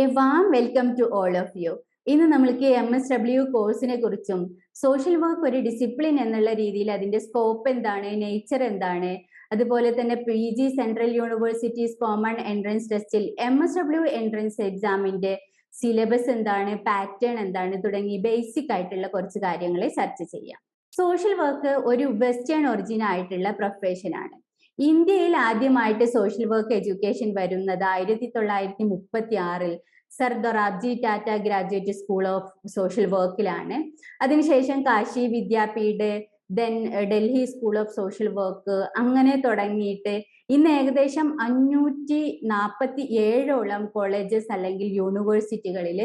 A warm welcome to all of you. ഇന്ന് നമ്മൾക്ക് MSW കോഴ്സിനെ കുറിച്ചും സോഷ്യൽ വർക്ക് ഒരു ഡിസിപ്ലിൻ എന്നുള്ള രീതിയിൽ അതിന്റെ സ്കോപ്പ് എന്താണ്, നേച്ചർ എന്താണ്, അതുപോലെ തന്നെ PG സെൻട്രൽ യൂണിവേഴ്സിറ്റീസ് കോമൺ എൻട്രൻസ് ടെസ്റ്റിൽ MSW എൻട്രൻസ് എക്സാമിന്റെ സിലബസ് എന്താണ്, പാറ്റേൺ എന്താണ് തുടങ്ങി ബേസിക് ആയിട്ടുള്ള കുറച്ച് കാര്യങ്ങൾ ചർച്ച ചെയ്യാം. സോഷ്യൽ വർക്ക് ഒരു വെസ്റ്റേൺ ഒറിജിൻ ആയിട്ടുള്ള പ്രൊഫഷൻ ആണ്. ഇന്ത്യയിൽ ആദ്യമായിട്ട് സോഷ്യൽ വർക്ക് എഡ്യൂക്കേഷൻ വരുന്നത് 1936 Sir Dorabji Tata graduate school of social വർക്കിലാണ്. അതിനുശേഷം Kashi Vidyapeeth, then Delhi school of social work, അങ്ങനെ തുടങ്ങിയിട്ട് ഇന്ന് ഏകദേശം 547ഓളം കോളേജസ് അല്ലെങ്കിൽ യൂണിവേഴ്സിറ്റികളിൽ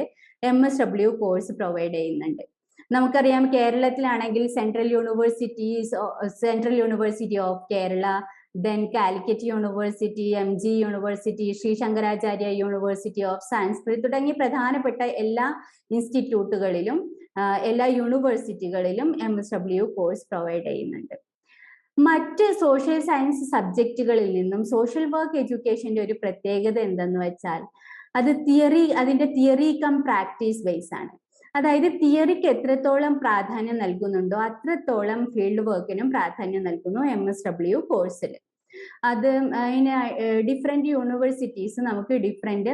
MSW കോഴ്സ് പ്രൊവൈഡ് ചെയ്യുന്നുണ്ട്. നമുക്കറിയാം, കേരളത്തിലാണെങ്കിൽ central university of Kerala, then Calicut university, MG university, Shri Shankaracharya university of Sanskrit തുടങ്ങി പ്രധാനപ്പെട്ട എല്ലാ ഇൻസ്റ്റിറ്റ്യൂട്ടുകളിലും എല്ലാ യൂണിവേഴ്സിറ്റികളിലും MSW കോഴ്സ് പ്രൊവൈഡ് ചെയ്യുന്നുണ്ട്. മറ്റ് സോഷ്യൽ സയൻസ് സബ്ജക്റ്റുകളിൽ നിന്നും സോഷ്യൽ വർക്ക് എഡ്യൂക്കേഷന്റെ ഒരു പ്രത്യേകത എന്തെന്ന് വെച്ചാൽ അതിന്റെ തിയറി കം പ്രാക്ടീസ് ബേസ് ആണ്. അതായത് തിയറിക്ക് എത്രത്തോളം പ്രാധാന്യം നൽകുന്നുണ്ടോ അത്രത്തോളം ഫീൽഡ് വർക്കിനും പ്രാധാന്യം നൽകുന്നു MSW കോഴ്സിൽ. അത് ഡിഫറെന്റ് യൂണിവേഴ്സിറ്റീസ് നമുക്ക് ഡിഫറെന്റ്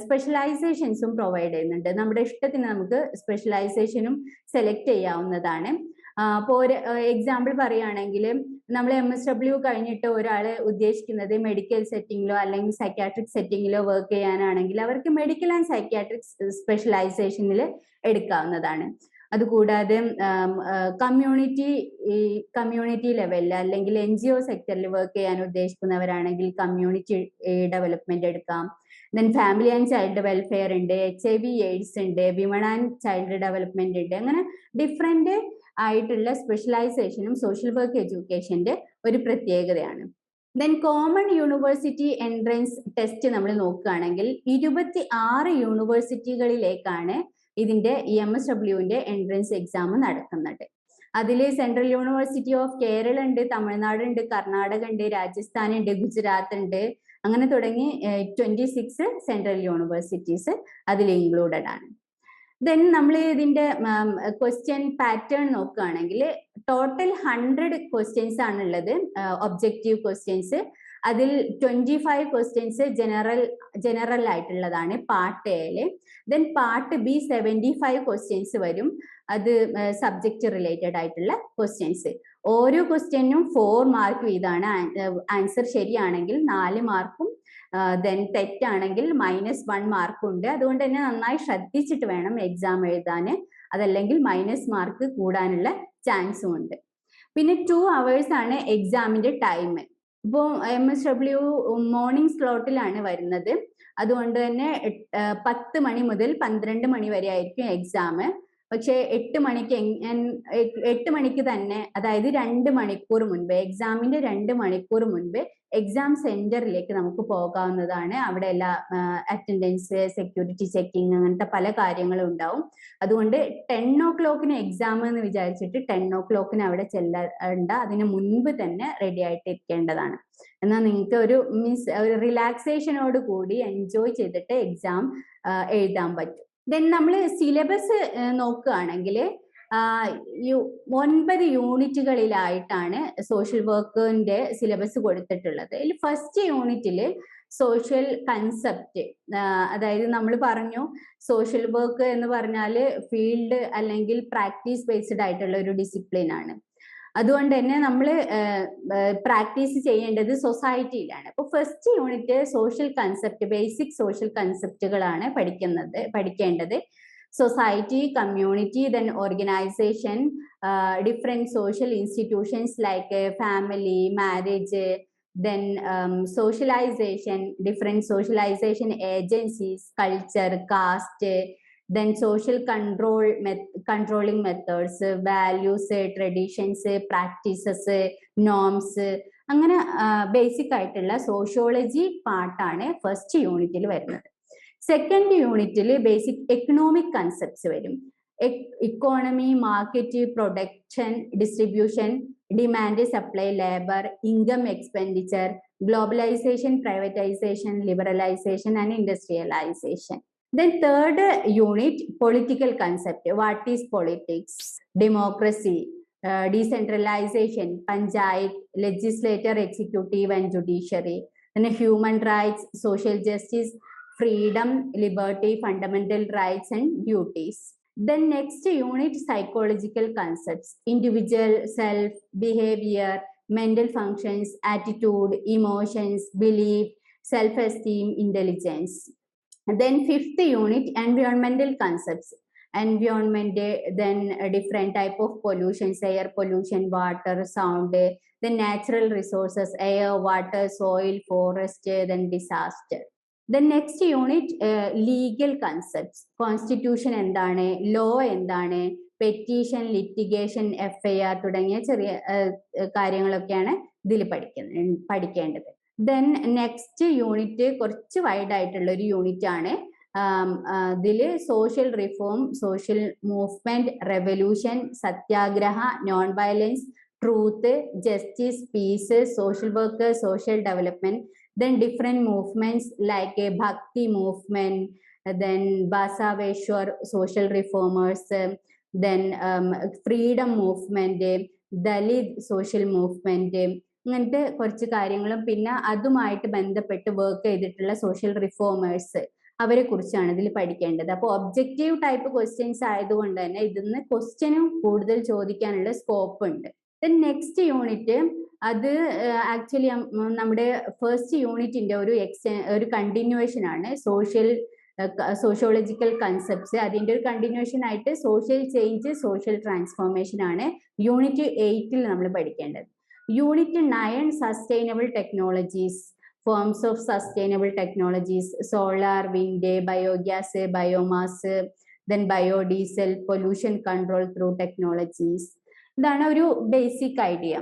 സ്പെഷ്യലൈസേഷൻസും പ്രൊവൈഡ് ചെയ്യുന്നുണ്ട്. നമ്മുടെ ഇഷ്ടത്തിന് നമുക്ക് സ്പെഷ്യലൈസേഷനും സെലക്ട് ചെയ്യാവുന്നതാണ്. ഇപ്പോൾ ഒരു എക്സാമ്പിൾ പറയുകയാണെങ്കിൽ, നമ്മൾ MSW കഴിഞ്ഞിട്ട് ഒരാൾ ഉദ്ദേശിക്കുന്നത് മെഡിക്കൽ സെറ്റിങ്ങിലോ അല്ലെങ്കിൽ സൈക്യാട്രിക് സെറ്റിങ്ങിലോ വർക്ക് ചെയ്യാനാണെങ്കിൽ അവർക്ക് മെഡിക്കൽ ആൻഡ് സൈക്യാട്രിക് സ്പെഷ്യലൈസേഷനിൽ എടുക്കാവുന്നതാണ്. അതുകൂടാതെ കമ്മ്യൂണിറ്റി ലെവലിൽ അല്ലെങ്കിൽ NGO സെക്ടറിൽ വർക്ക് ചെയ്യാൻ ഉദ്ദേശിക്കുന്നവരാണെങ്കിൽ കമ്മ്യൂണിറ്റി ഡെവലപ്മെന്റ് എടുക്കാം. Then family and child welfare ഉണ്ട്, HIV AIDS ഉണ്ട്, വിമൺ ആൻഡ് ചൈൽഡ് ഡെവലപ്മെന്റ് ഉണ്ട്. അങ്ങനെ ഡിഫറെന്റ് ആയിട്ടുള്ള സ്പെഷ്യലൈസേഷനും സോഷ്യൽ വർക്ക് എഡ്യൂക്കേഷന്റെ ഒരു പ്രത്യേകതയാണ്. Then common university entrance test നമ്മൾ നോക്കുകയാണെങ്കിൽ 26 യൂണിവേഴ്സിറ്റികളിലേക്കാണ് ഇതിന്റെ MSWന്റെ എൻട്രൻസ് എക്സാം നടക്കുന്നത്. അതിൽ സെൻട്രൽ യൂണിവേഴ്സിറ്റി ഓഫ് കേരള ഉണ്ട്, തമിഴ്നാട് ഉണ്ട്, കർണാടക ഉണ്ട്, രാജസ്ഥാൻ ഉണ്ട്, ഗുജറാത്ത് ഉണ്ട്, അങ്ങനെ തുടങ്ങി 26 സെൻട്രൽ യൂണിവേഴ്സിറ്റീസ് അതിൽ ഇൻക്ലൂഡഡ് ആണ്. ദെൻ നമ്മൾ ഇതിന്റെ ക്വസ്റ്റ്യൻ പാറ്റേൺ നോക്കുകയാണെങ്കിൽ ടോട്ടൽ 100 ക്വസ്റ്റ്യൻസ് ആണുള്ളത്, ഒബ്ജക്റ്റീവ് ക്വസ്റ്റ്യൻസ്. അതിൽ 25 ക്വസ്റ്റ്യൻസ് ജനറൽ ആയിട്ടുള്ളതാണ് പാർട്ട് എയില്. ദെൻ പാർട്ട് B 75 ക്വസ്റ്റ്യൻസ് വരും, അത് സബ്ജക്റ്റ് റിലേറ്റഡ് ആയിട്ടുള്ള ക്വസ്റ്റ്യൻസ്. ഓരോ ക്വസ്റ്റ്യനും 4 മാർക്ക് വീതമാണ്. ആൻസർ ശരിയാണെങ്കിൽ 4 മാർക്കും, ദെൻ തെറ്റാണെങ്കിൽ -1 മാർക്കും ഉണ്ട്. അതുകൊണ്ട് തന്നെ നന്നായി ശ്രദ്ധിച്ചിട്ട് വേണം എക്സാം എഴുതാൻ, അതല്ലെങ്കിൽ മൈനസ് മാർക്ക് കൂടാനുള്ള ചാൻസും ഉണ്ട്. പിന്നെ 2 hours ആണ് എക്സാമിന്റെ ടൈം. ഇപ്പോൾ MSW മോർണിംഗ് സ്ലോട്ടിലാണ് വരുന്നത്. അതുകൊണ്ട് തന്നെ 10 മണി മുതൽ 12 മണി വരെ ആയിരിക്കും എക്സാം. പക്ഷെ 8 മണിക്ക് തന്നെ, അതായത് 2 മണിക്കൂർ മുൻപ്, എക്സാമിന്റെ 2 മണിക്കൂർ മുൻപ് എക്സാം സെന്ററിലേക്ക് നമുക്ക് പോകാവുന്നതാണ്. അവിടെ എല്ലാ അറ്റൻഡൻസ്, സെക്യൂരിറ്റി ചെക്കിങ്, അങ്ങനത്തെ പല കാര്യങ്ങളും ഉണ്ടാവും. അതുകൊണ്ട് 10 o'clock എക്സാം എന്ന് വിചാരിച്ചിട്ട് 10 o'clock അവിടെ ചെല്ലണ്ട, അതിന് മുൻപ് തന്നെ റെഡി ആയിട്ട് ഇരിക്കേണ്ടതാണ്. എന്നാൽ നിങ്ങൾക്ക് ഒരു റിലാക്സേഷനോട് കൂടി എൻജോയ് ചെയ്തിട്ട് എക്സാം എഴുതാൻ പറ്റും. ദെൻ നമ്മൾ സിലബസ് നോക്കുകയാണെങ്കിൽ 9 യൂണിറ്റുകളിലായിട്ടാണ് സോഷ്യൽ വർക്കിന്റെ സിലബസ് കൊടുത്തിട്ടുള്ളത്. ഇതിൽ ഫസ്റ്റ് യൂണിറ്റിൽ സോഷ്യൽ കൺസെപ്റ്റ്, അതായത് നമ്മൾ പറഞ്ഞു സോഷ്യൽ വർക്ക് എന്ന് പറഞ്ഞാൽ ഫീൽഡ് അല്ലെങ്കിൽ പ്രാക്ടീസ് ബേസ്ഡ് ആയിട്ടുള്ള ഒരു ഡിസിപ്ലിൻ ആണ്. അതുകൊണ്ട് തന്നെ നമ്മൾ പ്രാക്ടീസ് ചെയ്യേണ്ടത് സൊസൈറ്റിയിലാണ്. അപ്പോൾ first unit social concept, basic social കൺസെപ്റ്റുകളാണ് പഠിക്കേണ്ടത്. Society, community, then organization, different social institutions like family, marriage, then socialization, different socialization agencies, culture, caste, then social controlling methods, values, traditions, practices, norms. അങ്ങനെ basic ആയിട്ടുള്ള sociology പാർട്ടാണ് first യൂണിറ്റിൽ വരുന്നത്. Second യൂണിറ്റിൽ basic economic concepts വരും. Economy, market, production, distribution, demand, supply, labour, income, expenditure, globalisation, privatisation, liberalisation and industrialisation. Then third unit, political concept. What is politics? Democracy, decentralization, panchayat, legislature, executive and judiciary. Then human rights, social justice, freedom, liberty, fundamental rights and duties. Then next unit, psychological concepts. Individual, self, behavior, mental functions, attitude, emotions, belief, self-esteem, intelligence. And then fifth unit, environmental concepts. Environment, then a different type of pollutions, air pollution, water, sound, then natural resources, air, water, soil, forest, then disaster. The next unit, legal concepts. Constitution endane, law endane, petition, litigation, FIR തുടങ്ങിയ ചെറിയ കാര്യങ്ങളൊക്കെയാണ് ഇതിൽ പഠിക്കേണ്ടത്. Then next unit കുറച്ച് wide ആയിട്ടുള്ള ഒരു unit ആണ്. ഇതില് social reform, social movement, revolution, satyagraha, non violence, truth, justice, peace, social work, social development. Then different movements like a Bhakti movement, then Basaveshwar social reformers, then freedom movement, Dalit social movement. അങ്ങനത്തെ കുറച്ച് കാര്യങ്ങളും പിന്നെ അതുമായിട്ട് ബന്ധപ്പെട്ട് work ചെയ്തിട്ടുള്ള social reformers, അവരെ കുറിച്ചാണ് ഇതിൽ പഠിക്കേണ്ടത്. അപ്പോൾ ഒബ്ജക്റ്റീവ് ടൈപ്പ് ക്വസ്റ്റ്യൻസ് ആയതുകൊണ്ട് തന്നെ ഇതിന്ന് ക്വസ്റ്റ്യനും കൂടുതൽ ചോദിക്കാനുള്ള സ്കോപ്പ് ഉണ്ട്. ദെൻ നെക്സ്റ്റ് യൂണിറ്റ്, അത് ആക്ച്വലി നമ്മുടെ ഫസ്റ്റ് യൂണിറ്റിന്റെ ഒരു കണ്ടിന്യൂവേഷൻ ആണ്. സോഷ്യോളജിക്കൽ കൺസെപ്റ്റ്സ്, അതിന്റെ ഒരു കണ്ടിന്യൂവേഷൻ ആയിട്ട് സോഷ്യൽ ചേഞ്ച്, സോഷ്യൽ ട്രാൻസ്ഫോർമേഷൻ ആണ് യൂണിറ്റ് 8 നമ്മൾ പഠിക്കേണ്ടത്. Unit 9, sustainable technologies, forms of sustainable technologies, solar, wind, biogas, biomass, then biodiesel, pollution control through technologies. ഇതാണ് ഒരു ബേസിക് ഐഡിയ.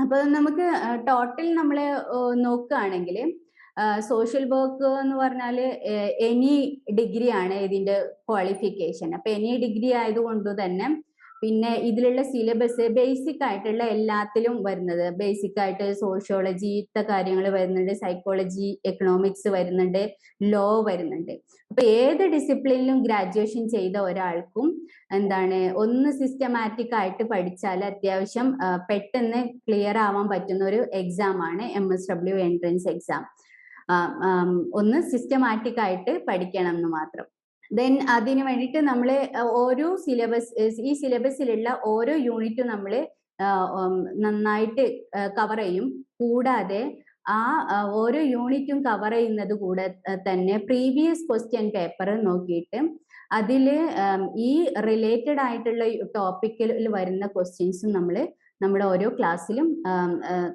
അപ്പൊ നമുക്ക് ടോട്ടൽ നമ്മൾ നോക്കുകയാണെങ്കിൽ സോഷ്യൽ വർക്ക് എന്ന് പറഞ്ഞാൽ എനി ഡിഗ്രി ആണ് ഇതിന്റെ ക്വാളിഫിക്കേഷൻ. അപ്പൊ എനി ഡിഗ്രി ആയതുകൊണ്ട് തന്നെ പിന്നെ ഇതിലുള്ള സിലബസ് ബേസിക് ആയിട്ടുള്ള എല്ലാത്തിലും വരുന്നത്, ബേസിക് ആയിട്ട് സോഷ്യോളജിത്തെ കാര്യങ്ങൾ വരുന്നുണ്ട്, സൈക്കോളജി, എക്കണോമിക്സ് വരുന്നുണ്ട്, ലോ വരുന്നുണ്ട്. അപ്പൊ ഏത് ഡിസിപ്ലിനിലും ഗ്രാജുവേഷൻ ചെയ്ത ഒരാൾക്കും എന്താണ് ഒന്ന് സിസ്റ്റമാറ്റിക് ആയിട്ട് പഠിച്ചാൽ അത്യാവശ്യം പെട്ടെന്ന് ക്ലിയർ ആവാൻ പറ്റുന്ന ഒരു എക്സാം ആണ് MSW എൻട്രൻസ് എക്സാം. ഒന്ന് സിസ്റ്റമാറ്റിക് ആയിട്ട് പഠിക്കണം എന്ന് മാത്രം. ദെൻ അതിന് വേണ്ടിയിട്ട് നമ്മൾ ഓരോ ഈ സിലബസിലുള്ള ഓരോ യൂണിറ്റും നമ്മൾ നന്നായിട്ട് കവർ ചെയ്യും. കൂടാതെ ആ ഓരോ യൂണിറ്റും കവർ ചെയ്യുന്നത് കൂടെ തന്നെ പ്രീവിയസ് ക്വസ്റ്റ്യൻ പേപ്പർ നോക്കിയിട്ട് അതിൽ ഈ റിലേറ്റഡ് ആയിട്ടുള്ള ടോപ്പിക്കിൽ വരുന്ന ക്വസ്റ്റ്യൻസും നമ്മൾ നമ്മുടെ ഓരോ ക്ലാസ്സിലും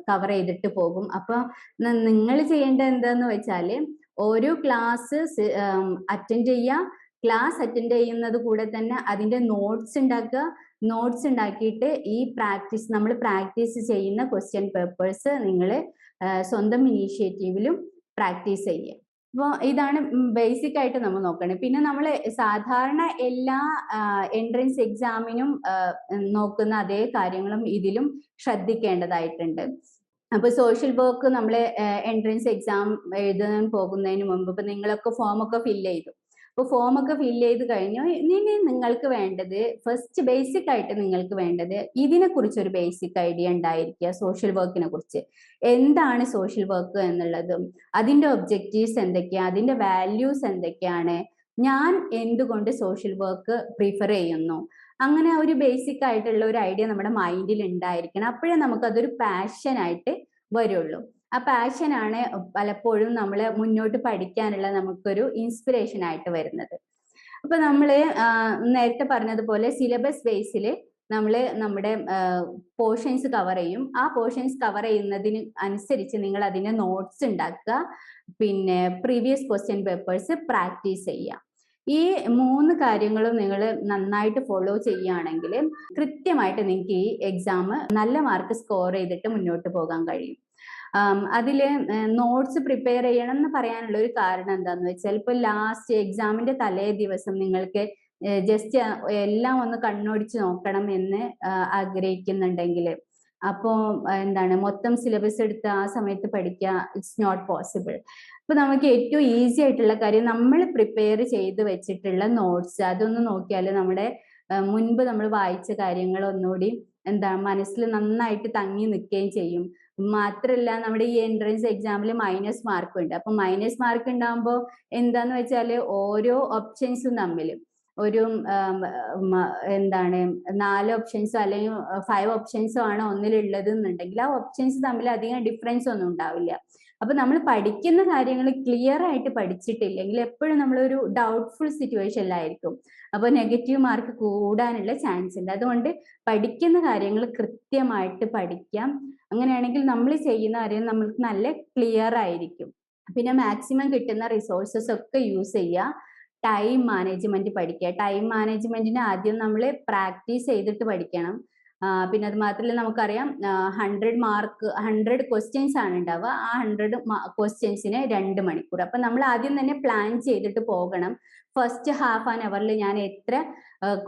കവർ ചെയ്തിട്ട് പോകും. അപ്പൊ നിങ്ങൾ ചെയ്യേണ്ടത് എന്താന്ന് വെച്ചാൽ ഓരോ ക്ലാസ് അറ്റൻഡ് ചെയ്യുക, ക്ലാസ് അറ്റൻഡ് ചെയ്യുന്നത് കൂടെ തന്നെ അതിന്റെ നോട്ട്സ് ഉണ്ടാക്കുക. നോട്ട്സ് ഉണ്ടാക്കിയിട്ട് ഈ നമ്മൾ പ്രാക്ടീസ് ചെയ്യുന്ന ക്വസ്റ്റ്യൻ പേപ്പേഴ്സ് നിങ്ങൾ സ്വന്തം ഇനീഷ്യേറ്റീവിലും പ്രാക്ടീസ് ചെയ്യുക. അപ്പോൾ ഇതാണ് ബേസിക് ആയിട്ട് നമ്മൾ നോക്കണേ. പിന്നെ നമ്മൾ സാധാരണ എല്ലാ എൻട്രൻസ് എക്സാമിനും നോക്കുന്ന അതേ കാര്യങ്ങളും ഇതിലും ശ്രദ്ധിക്കേണ്ടതായിട്ടുണ്ട്. അപ്പൊ സോഷ്യൽ വർക്ക് നമ്മൾ എൻട്രൻസ് എക്സാം എഴുതാൻ പോകുന്നതിന് മുമ്പ് ഇപ്പൊ നിങ്ങളൊക്കെ ഫോമൊക്കെ ഫില്ല് ചെയ്തു. അപ്പോൾ ഫോമൊക്കെ ഫില്ല് ചെയ്ത് കഴിഞ്ഞു. ഇനി നിങ്ങൾക്ക് വേണ്ടത് ഫസ്റ്റ് ബേസിക് ആയിട്ട് നിങ്ങൾക്ക് വേണ്ടത് ഇതിനെ കുറിച്ച് ഒരു ബേസിക് ഐഡിയ ഉണ്ടായിരിക്കുക. സോഷ്യൽ വർക്കിനെ കുറിച്ച് എന്താണ് സോഷ്യൽ വർക്ക് എന്നുള്ളതും അതിന്റെ ഒബ്ജക്റ്റീവ്സ് എന്തൊക്കെയാണ്, അതിന്റെ വാല്യൂസ് എന്തൊക്കെയാണ്, ഞാൻ എന്തുകൊണ്ട് സോഷ്യൽ വർക്ക് പ്രിഫർ ചെയ്യുന്നു, അങ്ങനെ ഒരു ബേസിക് ആയിട്ടുള്ള ഒരു ഐഡിയ നമ്മുടെ മൈൻഡിൽ ഉണ്ടായിരിക്കണം. അപ്പോഴേ നമുക്കതൊരു പാഷനായിട്ട് വരുള്ളൂ. ആ പാഷനാണ് പലപ്പോഴും നമ്മൾ മുന്നോട്ട് പഠിക്കാനുള്ള നമുക്കൊരു ഇൻസ്പിറേഷൻ ആയിട്ട് വരുന്നത്. അപ്പൊ നമ്മൾ നേരത്തെ പറഞ്ഞതുപോലെ സിലബസ് ബേസിൽ നമ്മൾ നമ്മുടെ പോർഷൻസ് കവർ ചെയ്യും. ആ പോർഷൻസ് കവർ ചെയ്യുന്നതിന് അനുസരിച്ച് നിങ്ങൾ അതിന്റെ നോട്ട്സ് ഉണ്ടാക്കുക, പിന്നെ പ്രീവിയസ് ക്വസ്റ്റ്യൻ പേപ്പേഴ്സ് പ്രാക്ടീസ് ചെയ്യുക. ഈ 3 കാര്യങ്ങളും നിങ്ങൾ നന്നായിട്ട് ഫോളോ ചെയ്യുകയാണെങ്കിൽ കൃത്യമായിട്ട് നിങ്ങൾക്ക് ഈ എക്സാം നല്ല മാർക്ക് സ്കോർ ചെയ്തിട്ട് മുന്നോട്ട് പോകാൻ കഴിയും. അതില് നോട്ട്സ് പ്രിപ്പയർ ചെയ്യണം എന്ന് പറയാനുള്ള ഒരു കാരണം എന്താന്ന് വെച്ചാൽ ഇപ്പൊ ലാസ്റ്റ് എക്സാമിന്റെ തലേ ദിവസം നിങ്ങൾക്ക് ജസ്റ്റ് എല്ലാം ഒന്ന് കണ്ണോടിച്ച് നോക്കണം എന്ന് ആഗ്രഹിക്കുന്നുണ്ടെങ്കിൽ അപ്പോൾ എന്താണ് മൊത്തം സിലബസ് എടുത്ത് ആ സമയത്ത് പഠിക്കുക, ഇറ്റ്സ് നോട്ട് പോസിബിൾ. അപ്പൊ നമുക്ക് ഏറ്റവും ഈസി ആയിട്ടുള്ള കാര്യം നമ്മൾ പ്രിപ്പയർ ചെയ്ത് വെച്ചിട്ടുള്ള നോട്ട്സ് അതൊന്ന് നോക്കിയാൽ നമ്മുടെ മുൻപ് നമ്മൾ വായിച്ച കാര്യങ്ങൾ ഒന്നുകൂടി എന്താണ് മനസ്സിൽ നന്നായിട്ട് തങ്ങി നിൽക്കുകയും ചെയ്യും. മാത്രല്ല നമ്മുടെ ഈ എൻട്രൻസ് എക്സാമിൽ മൈനസ് മാർക്ക് ഉണ്ട്. അപ്പൊ മൈനസ് മാർക്ക് ഉണ്ടാകുമ്പോൾ എന്താന്ന് വെച്ചാൽ ഓരോ ഓപ്ഷൻസും തമ്മിൽ ഒരു എന്താണ് 4 ഓപ്ഷൻസോ അല്ലെങ്കിൽ 5 ഓപ്ഷൻസോ ആണ് ഒന്നിലുള്ളത് എന്നുണ്ടെങ്കിൽ ആ ഓപ്ഷൻസ് തമ്മിൽ അധികം ഡിഫറൻസ് ഒന്നും ഉണ്ടാവില്ല. അപ്പൊ നമ്മൾ പഠിക്കുന്ന കാര്യങ്ങൾ ക്ലിയർ ആയിട്ട് പഠിച്ചിട്ടില്ലെങ്കിൽ എപ്പോഴും നമ്മളൊരു ഡൗട്ട്ഫുൾ സിറ്റുവേഷനിലായിരിക്കും. അപ്പൊ നെഗറ്റീവ് മാർക്ക് കൂടാനുള്ള ചാൻസ് ഉണ്ട്. അതുകൊണ്ട് പഠിക്കുന്ന കാര്യങ്ങൾ കൃത്യമായിട്ട് പഠിക്കാം. അങ്ങനെയാണെങ്കിൽ നമ്മൾ ചെയ്യുന്ന കാര്യം നമ്മൾക്ക് നല്ല ക്ലിയർ ആയിരിക്കും. പിന്നെ മാക്സിമം കിട്ടുന്ന റിസോഴ്സസ് ഒക്കെ യൂസ് ചെയ്യുക. ടൈം മാനേജ്മെന്റ് പഠിക്കുക. ടൈം മാനേജ്മെന്റിന് ആദ്യം നമ്മൾ പ്രാക്ടീസ് ചെയ്തിട്ട് പഠിക്കണം. പിന്നെ അത് മാത്രമല്ല നമുക്കറിയാം 100 ക്വസ്റ്റ്യൻസ് ആണ് ഉണ്ടാവുക. ആ 100 ക്വസ്റ്റ്യൻസിന് 2 മണിക്കൂർ. അപ്പൊ നമ്മൾ ആദ്യം തന്നെ പ്ലാൻ ചെയ്തിട്ട് പോകണം. ഫസ്റ്റ് ഹാഫ് ആൻ അവറിൽ ഞാൻ എത്ര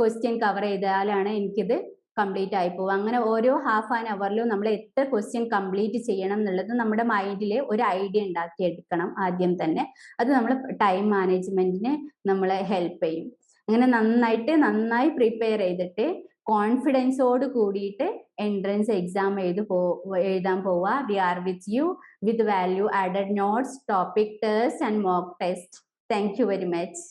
ക്വസ്റ്റ്യൻ കവർ ചെയ്താലാണ് എനിക്കിത് കംപ്ലീറ്റ് ആയി പോകും. അങ്ങനെ ഓരോ ഹാഫ് ആൻ അവറിലും നമ്മൾ എത്ര ക്വസ്റ്റ്യൻ കംപ്ലീറ്റ് ചെയ്യണം എന്നുള്ളത് നമ്മുടെ മൈൻഡിൽ ഒരു ഐഡിയ ഉണ്ടാക്കിയെടുക്കണം ആദ്യം തന്നെ. അത് നമ്മൾ ടൈം മാനേജ്മെന്റിന് നമ്മളെ ഹെൽപ്പ് ചെയ്യും. അങ്ങനെ നന്നായി പ്രിപ്പയർ ചെയ്തിട്ട് കോൺഫിഡൻസോട് കൂടിയിട്ട് എൻട്രൻസ് എക്സാം എഴുതാൻ പോവുക. We are with you with value added notes, topic test and mock test. Thank you very much.